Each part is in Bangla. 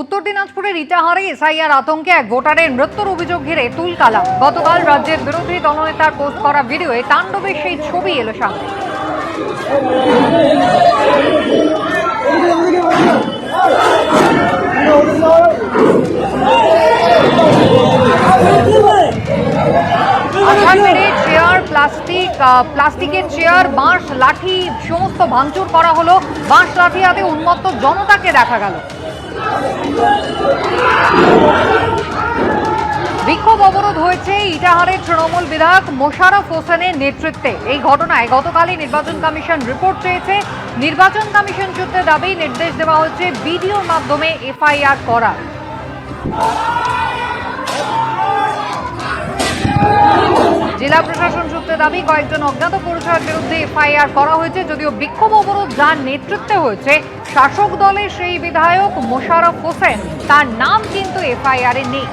উত্তর দিনাজপুরের ইটাহারে এসআইআর আতঙ্কে এক ভোটারের মৃত্যুর অভিযোগ ঘিরে তুলকালাম। গতকাল রাজ্যের বিরোধী দলনেতার পোস্ট করা ভিডিওয়ে তাণ্ডবের সেই ছবি এলো সামনে। চেয়ার, প্লাস্টিকের চেয়ার, বাঁশ, লাঠি সমস্ত ভাঙচুর করা হলো। বাঁশ লাঠি হাতে উন্মত্ত জনতাকে দেখা গেল। বিক্ষোভ অবরোধ হয়েছে ইটাহারের তৃণমূল বিধায়ক মোশাররফ হোসেনের নেতৃত্বে। এই ঘটনায় গতকালই নির্বাচন কমিশন রিপোর্ট চেয়েছে। নির্বাচন কমিশন সূত্রে দাবি, নির্দেশ দেওয়া হচ্ছে ভিডিওর মাধ্যমে এফআইআর করার। জেলা প্রশাসন সূত্রে দাবি, কয়েকজন অজ্ঞাত পরিচয়ের বিরুদ্ধে এফআইআর করা হয়েছে। যদিও বিক্ষোভ অবরোধ যার নেতৃত্বে হয়েছে শাসক দলের সেই বিধায়ক মোশাররফ হোসেন, তার নাম কিন্তু এফআইআর এ নেই।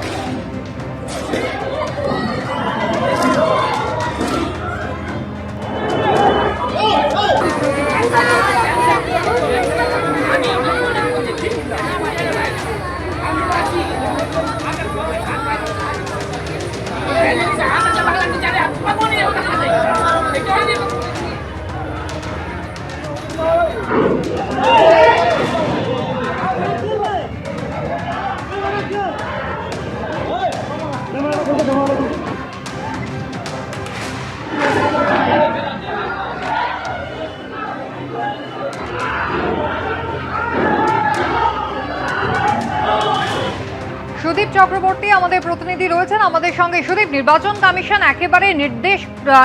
সুদীপ চক্রবর্তী আমাদের প্রতিনিধি রয়েছেন আমাদের সঙ্গে। সুদীপ, নির্বাচন কমিশন একেবারে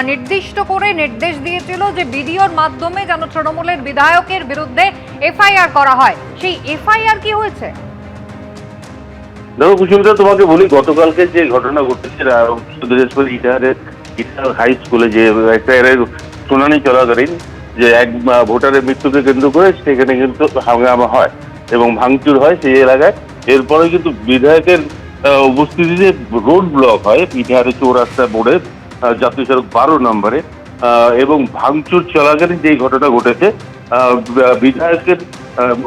নির্দিষ্ট করে নির্দেশ দিয়েছিল যে ভিডিওর মাধ্যমে যেন তৃণমূলের বিধায়কের বিরুদ্ধে এফআইআর করা হয়। সেই এফআইআর কি হয়েছে? দেখো কুসুমিতা, তোমাকে বলি, গতকালকে যে ঘটনা ঘটেছে দিনাজপুর ইটাহার হাই স্কুলে, যে একটা শুনানি চলাকালীন যে এক ভোটারের মৃত্যুকে কেন্দ্র করে সেখানে কিন্তু হাঙ্গামা হয় এবং ভাঙচুর হয় সেই এলাকায়। এরপরে কিন্তু বিধায়কের উপস্থিতিতে রোড ব্লক হয় ইটাহারের চৌরাস্তা মোড়ে, জাতীয় সড়ক 12 নম্বরে, এবং ভাঙচুর চলাকালীন যে ঘটনা ঘটেছে, বিধায়কের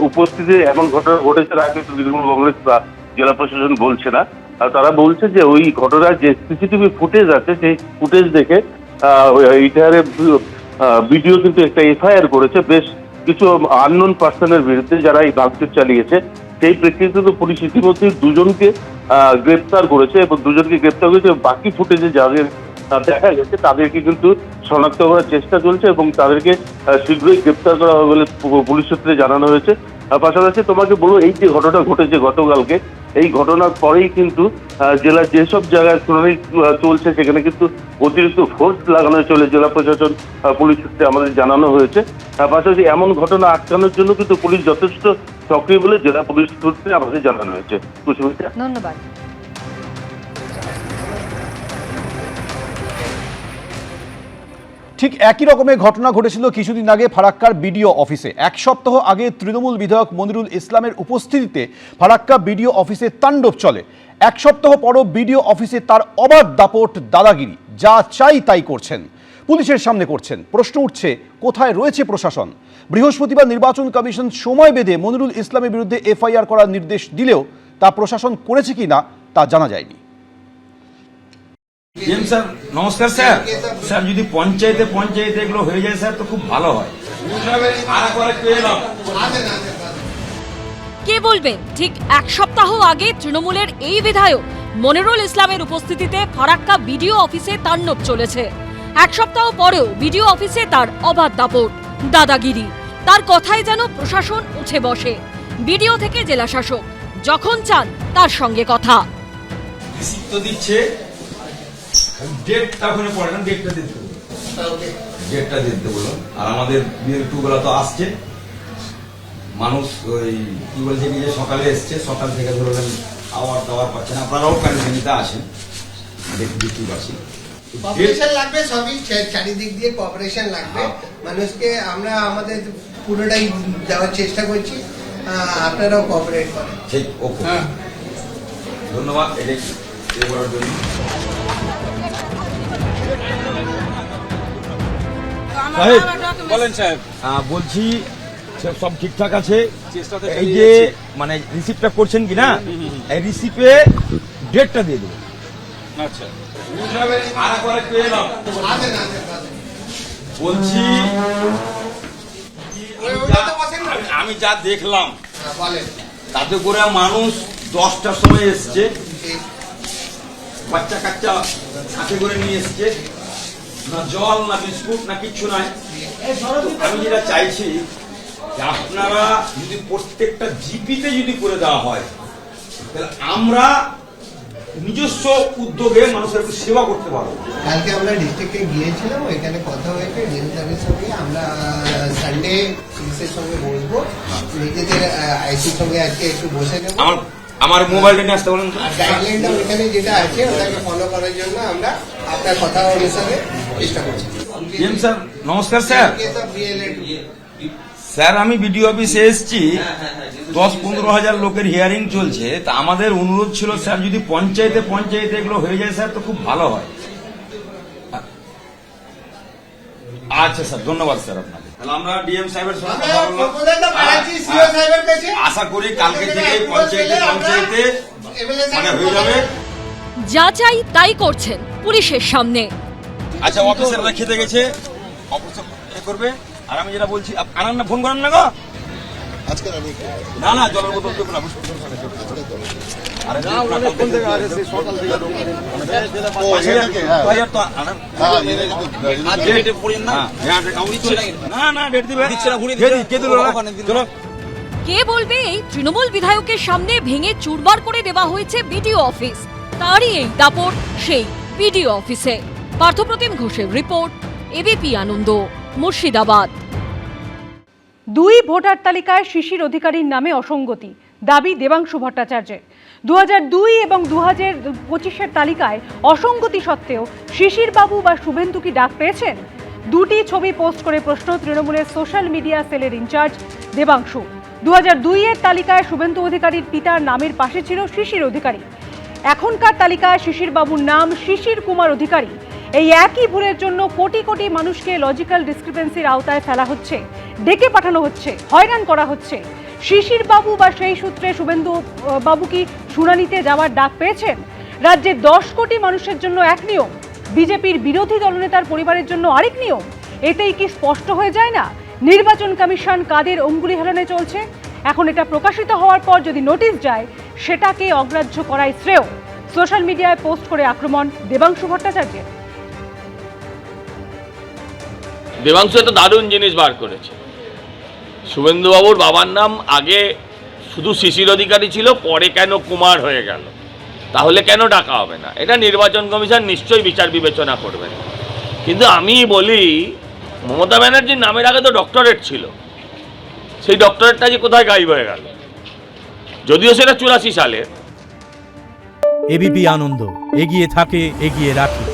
উপস্থিতি এমন ঘটনা ঘটেছে আগে তৃণমূল কংগ্রেস বা জেলা প্রশাসন বলছে না। তারা বলছে যে ওই ঘটনার যে সিসিটিভি ফুটেজ আছে সেই ফুটেজ দেখে ইটাহারের ভিডিও কিন্তু একটা এফআইআর করেছে বেশ কিছু আননোন পার্সনের বিরুদ্ধে যারা এই ভাঙচুর চালিয়েছে। সেই প্রেক্ষিতে পুলিশ ইতিমধ্যে দুজনকে গ্রেপ্তার করেছে এবং দুজনকে গ্রেপ্তার করেছে। বাকি ফুটেজে যাদের দেখা গেছে তাদেরকে কিন্তু শনাক্ত করার চেষ্টা চলছে এবং তাদেরকে শীঘ্রই গ্রেপ্তার করা হবে বলে পুলিশ সূত্রে জানানো হয়েছে। পাশাপাশি তোমাকে বলবো, এই যে ঘটনা ঘটেছে গতকালকে, এই ঘটনার পরেই কিন্তু জেলার যেসব জায়গায় শুনানি চলছে সেখানে কিন্তু অতিরিক্ত ফোর্স লাগানো চলে জেলা প্রশাসন পুলিশ সূত্রে আমাদের জানানো হয়েছে। পাশাপাশি এমন ঘটনা আটকানোর জন্য কিন্তু পুলিশ যথেষ্ট সক্রিয় বলে জেলা পুলিশ সূত্রে আমাদের জানানো হয়েছে। ধন্যবাদ। ঠিক একই রকমের ঘটনা ঘটেছিল কিছুদিন আগে ফারাক্কার বিডিও অফিসে। এক সপ্তাহ আগে তৃণমূল বিধায়ক মনিরুল ইসলামের উপস্থিতিতে ফারাক্কা বিডিও অফিসে তাণ্ডব চলে। এক সপ্তাহ পরও বিডিও অফিসে তার অবাধ দাপট, দাদাগিরি, যা চাই তাই করছেন, পুলিশের সামনে করছেন। প্রশ্ন উঠছে, কোথায় রয়েছে প্রশাসন? বৃহস্পতিবার নির্বাচন কমিশন সময় বেঁধে মনিরুল ইসলামের বিরুদ্ধে এফআইআর করার নির্দেশ দিলেও তা প্রশাসন করেছে কি না তা জানা যায়নি। স্যার নমস্কার। স্যার স্যার যদি পঞ্চায়েতে এগুলো হয়ে যায় স্যার তো খুব ভালো হয়। কে বলবেন, ঠিক এক সপ্তাহ আগে তৃণমূলের এই বিধায়ক মনিরুল ইসলামের উপস্থিতিতে ফারাক্কা বিডিও অফিসে তাণ্ডব চলেছে। এক সপ্তাহ পরেও বিডিও অফিসে তার অবাধ দাপট, দাদাগিরি। তার কথায় যেন প্রশাসন উঠে বসে। বিডিও থেকে জেলা শাসক যখন চান তার সঙ্গে কথা দিচ্ছে। ডেটটা ওখানে পড়ে না, ডেটটা দিতে বলুন। আর আমাদের বিএল2 তো আসছে, মানুষ ওই কি বলছে কি যে সকালে এসছে, সকাল থেকে ধরবেন খাওয়ার দাওয়ার পাচ্ছে না। আপনারাও কন্টিনিউতে আসেন, দেখতে পাচ্ছি কোঅপারেশন লাগবে, সবই চারিদিক দিয়ে কোঅপারেশন লাগবে। মানুষকে আমরা আমাদের পুরোটাই দেওয়ার চেষ্টা করছি, আপনারাও কোঅপারেট করেন। ঠিক, ওকে, ধন্যবাদ এটা করার জন্য। বলেন সাহেব। বলছি সব ঠিকঠাক আছে। এই যে মানে রিসিপ্টটা করছেন কিনা, এই রিসিপে ডেটটা দিয়ে দেবেন। আচ্ছা, বলছি আমি যা দেখলাম তাতে করে মানুষ 10টার সময় এসছে, বাচ্চা কাচ্চা হাতে করে নিয়ে এসছে, না জল না বিস্কুট না কিচ্ছু নাই। আমি যেটা চাইছি যে আপনারা যদি প্রত্যেকটা জিপিতে যদি করে দেওয়া হয়, তাহলে আমরা নিজস্ব উদ্যোগে মানুষের একটু সেবা করতে পারবো। কালকে আমরা ডিস্ট্রিক্টে গিয়েছিলাম, ওইখানে কথা হয়েছে ডিএমসারের সঙ্গে। আমরা সানডে পুলিশের সঙ্গে বসবো, নিজেদের আইসির সঙ্গে আজকে একটু বসে নেবো। আমার মোবাইলটা নিয়ে আসতে বলেন। আর গাইডলাইনটা ওইখানে যেটা আছে ওটাকে ফলো করার জন্য আমরা আপনার কথা অনুসারে চেষ্টা করছি। স্যার নমস্কার স্যার। স্যার আমি বিডিও অফিসে এসেছি, 10-15 হাজার লোকের হিয়ারিং চলছে। তা আমাদের অনুরোধ ছিল স্যার, যদি পঞ্চায়েতে এগুলো হয়ে যায় স্যার তো খুব ভালো হয়। আচ্ছা স্যার, ধন্যবাদ স্যার আপনাকে। তাহলে আমরা ডিএম সাহেবের সঙ্গে কথা বললাম, আশা করি কালকে থেকে পঞ্চায়েতে মানে হয়ে যাবে। যা চাই তাই করছেন পুলিশের সামনে। আচ্ছা, অফিসাররা খেতে গেছে, অফিসার করবে। আর আমি যেটা বলছি, আনার না ফোন করেন না গো আজকে? না জলের বোতল দেবো না, কে বলবে এই তৃণমূল বিধায়কের সামনে ভেঙে চুরমার করে দেওয়া হয়েছে বিডিও অফিস? তারই এই দাপট সেই বিডিও অফিসে। পার্থপ্রতিম ঘোষের রিপোর্ট, এবিপি আনন্দ, মুর্শিদাবাদ। 2 ভোটার তালিকায় শিশির অধিকারীর নামে অসঙ্গতি, দাবি দেবাংশু ভট্টাচার্যের। 2002 এবং 2025-এর তালিকায় অসঙ্গতি সত্ত্বেও শিশির বাবু বা শুভেন্দু কি ডাক পেয়েছেন? দুটি ছবি পোস্ট করে প্রশ্ন তৃণমূলের সোশ্যাল মিডিয়া সেলের ইনচার্জ দেবাংশু। 2002-এর তালিকায় শুভেন্দু অধিকারীর পিতার নামের পাশে ছিল শিশির অধিকারী। এখনকার তালিকায় শিশির বাবুর নাম শিশির কুমার অধিকারী। এই একই ভুলের জন্য কোটি কোটি মানুষকে লজিক্যাল ডিসক্রিপেন্সির আওতায় ফেলা হচ্ছে, ডেকে পাঠানো হচ্ছে, হয়রান করা হচ্ছে। শিশির বাবু বা সেই সূত্রে শুভেন্দু বাবু কি শুনানিতে যাওয়ার ডাক পেয়েছেন? রাজ্যে 10 কোটি মানুষের জন্য এক নিয়ম, বিজেপির বিরোধী দলনেতার পরিবারের জন্য আরেক নিয়ম। এতেই কি স্পষ্ট হয়ে যায় না নির্বাচন কমিশন কাদের অঙ্গুলি হেলনে চলছে? এখন এটা প্রকাশিত হওয়ার পর যদি নোটিশ যায়, সেটাকে অগ্রাহ্য করাই শ্রেয়। সোশ্যাল মিডিয়ায় পোস্ট করে আক্রমণ দেবাংশু ভট্টাচার্যের। দেবাংশু একটা দারুণ জিনিস বার করেছে। শুভেন্দুবাবুর বাবার নাম আগে শুধু শিশির অধিকারী ছিল, পরে কেন কুমার হয়ে গেল? তাহলে কেন ডাকা হবে না? এটা নির্বাচন কমিশন নিশ্চয়ই বিচার বিবেচনা করবেন। কিন্তু আমি বলি, মমতা ব্যানার্জির নামের আগে তো ডক্টরেট ছিল, সেই ডক্টরেটটা যে কোথায় গায়েব হয়ে গেল? যদিও সেটা 84 সালে। এবিপি আনন্দ, এগিয়ে থাকে, এগিয়ে রাখে।